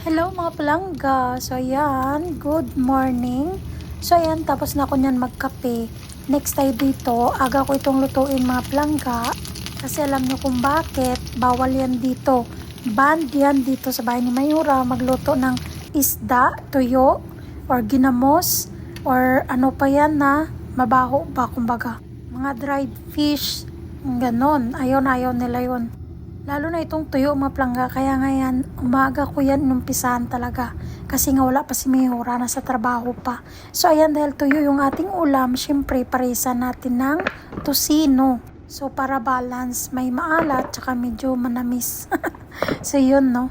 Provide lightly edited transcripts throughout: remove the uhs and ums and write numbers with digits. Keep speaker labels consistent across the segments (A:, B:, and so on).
A: Hello mga palangga. So ayan, good morning. So ayan, tapos na ako niyan magkape. Next tayo dito, aga ko itong lutuin mga palangga. Kasi alam nyo kung bakit, bawal yan dito. Banned yan dito sa bahay ni Mayura magluto ng isda, tuyo, or ginamos, or ano pa yan na mabaho ba kumbaga. Mga dried fish, ganon. Ayaw nila yun. Lalo na itong tuyo mga palangga, kaya ngayon umaga ko yan inumpisahan talaga. Kasi nga wala pa si Mayura, nasa trabaho pa. So ayan, dahil tuyo yung ating ulam, syempre parisan natin ng tosino. So para balance, may maalat, tsaka medyo manamis. So yun no.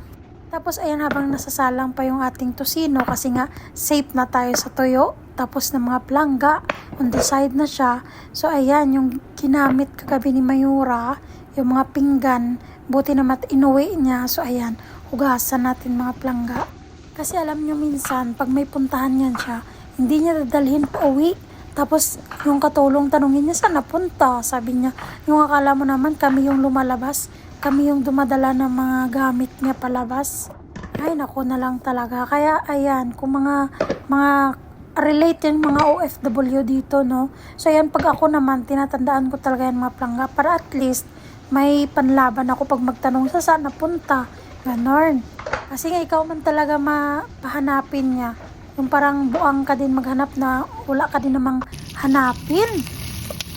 A: Tapos ayan, habang nasasalang pa yung ating tosino, kasi nga safe na tayo sa tuyo. Tapos ng mga palangga, on the side na siya. So ayan, yung ginamit kagabi ni Mayura, yung mga pinggan, buti naman inuwi niya. So ayan, hugasan natin mga palangga. Kasi alam nyo minsan, pag may puntahan yan siya, hindi niya dadalhin pa uwi. Tapos yung katulong tanungin niya, saan napunta? Sabi niya, yung akala mo naman kami yung lumalabas, kami yung dumadala ng mga gamit niya palabas. Ay nako na lang talaga. Kaya ayan, kung mga related mga OFW dito, no? So ayan, pag ako naman, tinatandaan ko talaga yan mga palangga, para at least may panlaban ako pag magtanong sa saan napunta. Ganon. Kasi nga ikaw man talaga mapahanapin niya. Yung parang buang ka din maghanap na wala ka din namang hanapin.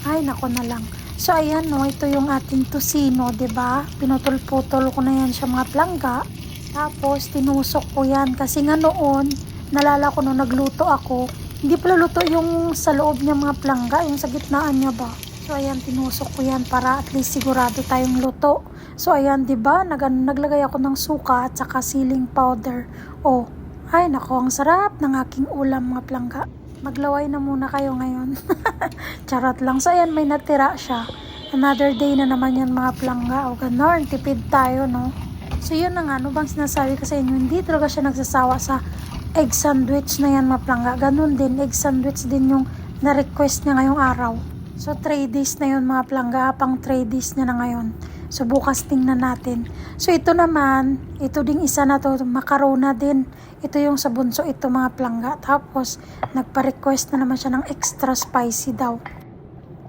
A: Ay, nako na lang. So ayan no, ito yung ating tosino, 'di ba? Pinutol-putol ko na yan siya mga palangga. Tapos tinusok ko yan kasi nga noon, nalala ko nung nagluto ako, hindi pala luto yung sa loob niya mga palangga, yung sa gitnaan niya ba. So ayan, tinusok ko yan para at least sigurado tayong luto. So ayan, 'di ba? Naglagay ako ng suka at saka siling powder. Oh, ay nako, ang sarap ng aking ulam mga palangga. Maglaway na muna kayo ngayon. Charot lang. So ayan, may natira siya. Another day na naman yan mga palangga. O ganon, tipid tayo, no? So yun na nga, ano bang sinasabi ko sa inyo? Hindi talaga siya nagsasawa sa egg sandwich na yan mga palangga. Ganon din, egg sandwich din yung na-request niya ngayong araw. So 3 days na yun mga palangga, pang 3 days niya na ngayon. So bukas tingnan natin. So ito naman, ito ding isa na to, macarona din. Ito yung sa bunso, ito mga palangga. Tapos nagpa-request na naman siya ng extra spicy daw.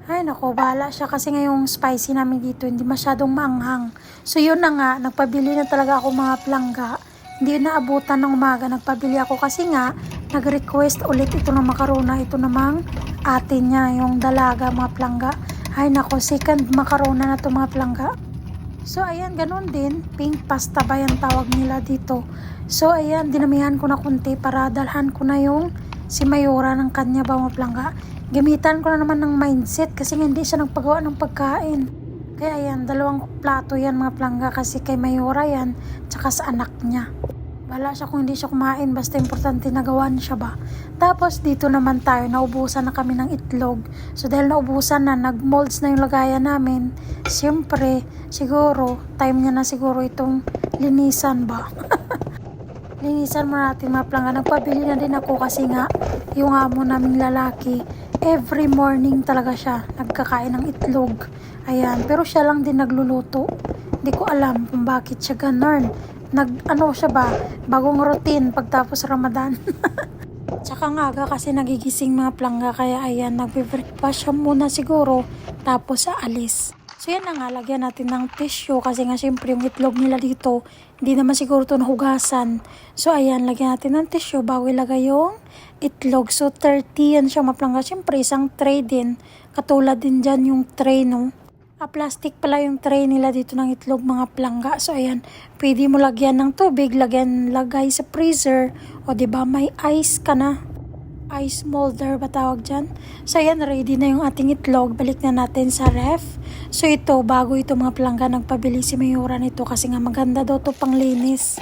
A: Ay nako, bahala siya kasi ngayong spicy namin dito hindi masyadong maanghang. So yun na nga, nagpabili na talaga ako mga palangga. Hindi na abutan ng umaga, nagpabili ako kasi nga nag-request ulit ito ng macarona. Ito namang ate niya, yung dalaga mga palangga. Ay nako, second macarona na to mga palangga. So ayan, ganun din, pink pasta ba yan tawag nila dito. So ayan, dinamihan ko na kunti para dalhan ko na yung si Mayura ng kanya ba mga palangga. Gamitan ko na naman ng mindset kasi hindi siya nagpagawa ng pagkain. Kaya ayan, 2 plato yan mga palangga kasi kay Mayura yan, tsaka sa anak niya. Wala siya kung hindi siya kumain, basta importante nagawan siya ba. Tapos dito naman tayo, naubusan na kami ng itlog. So dahil naubusan na, nag-molds na yung lagayan namin, siyempre, siguro, time niya na siguro itong linisan ba. Linisan mo natin mga palangga. Nagpabili na din ako kasi nga, yung amo naming lalaki, every morning talaga siya nagkakain ng itlog. Ayan, pero siya lang din nagluluto. Hindi ko alam kung bakit siya ganon. Siya ba, bagong routine pagtapos Ramadan. Tsaka nga aga kasi nagigising mga palangga, kaya ayan, nagbe-breakfast siya muna siguro, tapos aalis. So yan na nga, lagyan natin ng tissue kasi nga syempre yung itlog nila dito, hindi naman siguro ito nahugasan. So ayan, lagyan natin ng tissue bago ilagay yung itlog. So 30 yan siya mga palangga. Syempre isang tray din, katulad din dyan yung tray no. Plastic pala yung tray nila dito ng itlog mga palangga. So ayan, pwede mo lagyan ng tubig, lagay sa freezer, o diba may ice ka na, ice molder ba tawag dyan. So ayan, ready na yung ating itlog. Balik na natin sa ref. So ito, bago ito mga palangga, nagpabili si Mayura nito kasi nga maganda daw to panglinis.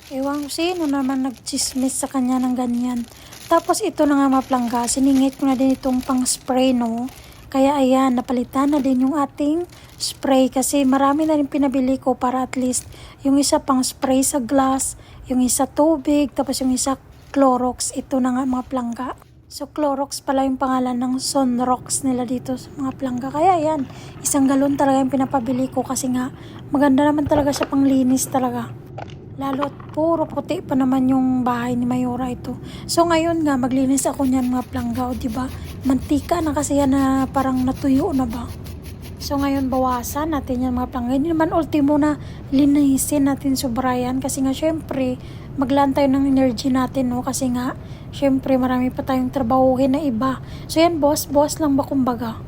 A: Ewan ko sino naman nagchismis sa kanya ng ganyan. Tapos ito na nga mga palangga, siningit ko na din itong pang spray no. Kaya ayan, napalitan na din yung ating spray kasi marami na rin pinabili ko para at least yung isa pang spray sa glass, yung isa tubig, tapos yung isa Clorox. Ito na nga mga palangga. So Clorox pala yung pangalan ng Sunrox nila dito sa mga palangga. Kaya ayan, 1 galon talaga yung pinapabili ko kasi nga maganda naman talaga siya pang linis talaga. Lalo at puro puti pa naman yung bahay ni Mayora ito. So ngayon nga maglinis ako niyan mga planggao, 'di ba? Mantika na kasi yan na parang natuyo na ba. So ngayon bawasan natin yan mga planggao. Hindi naman ultimo na linisin natin sobrayan kasi nga syempre maglaan tayo ng energy natin, no? Kasi nga syempre marami pa tayong trabahuhin na iba. So yan boss lang ba kumbaga.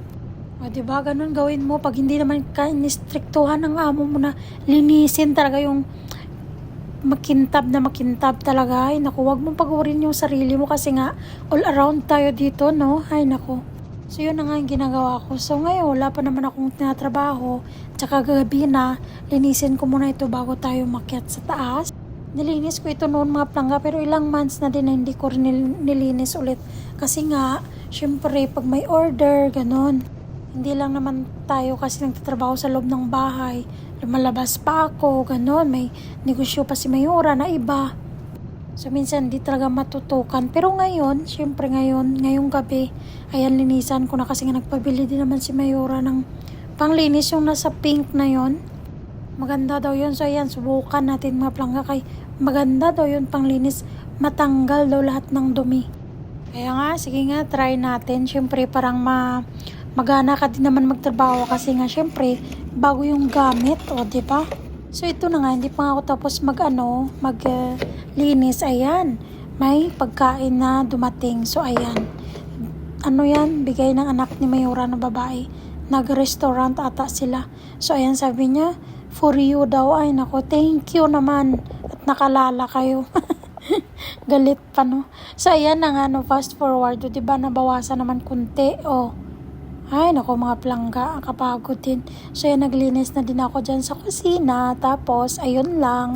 A: O, diba? Ganun gawin mo pag hindi naman ka inistriktuhan ng amo mo na linisin talaga yung makintab talaga. Ay naku, wag mong pagurin yung sarili mo kasi nga all around tayo dito, no? Ay naku. So yun na nga yung ginagawa ko. So ngayon wala pa naman akong tinatrabaho. Tsaka gabi na, linisin ko muna ito bago tayo makyat sa taas. Nilinis ko ito noon mga plangga pero ilang months na din na hindi ko rin nilinis ulit. Kasi nga, syempre pag may order, ganon. Hindi lang naman tayo kasi nagtatrabaho sa loob ng bahay. Lumalabas pa ako, ganon. May negosyo pa si Mayora na iba. So minsan hindi talaga matutukan. Pero ngayon, syempre ngayong gabi, ayan linisan ko na kasi nga nagpabili din naman si Mayora ng panglinis yung nasa pink na yon. Maganda daw yun. So ayan, subukan natin mga plangga kay maganda daw yun panglinis. Matanggal daw lahat ng dumi. Kaya nga, sige nga, try natin. Syempre parang magana ka din naman magtrabaho kasi nga syempre bago yung gamit, o diba? So ito na nga, hindi pa nga ako tapos maglinis. Ayan, may pagkain na dumating. So ayan, ano yan, bigay ng anak ni Mayora na babae. Nag-restaurant ata sila. So ayan, sabi niya for you daw. Ay nako, thank you naman at nakalala kayo. Galit pa, no? So ayan na nga, no, fast forward, o diba nabawasan naman kunti, oh. Ay, naku mga plangga, kapagod din. So, yan, naglinis na din ako dyan sa kusina. Tapos, ayun lang.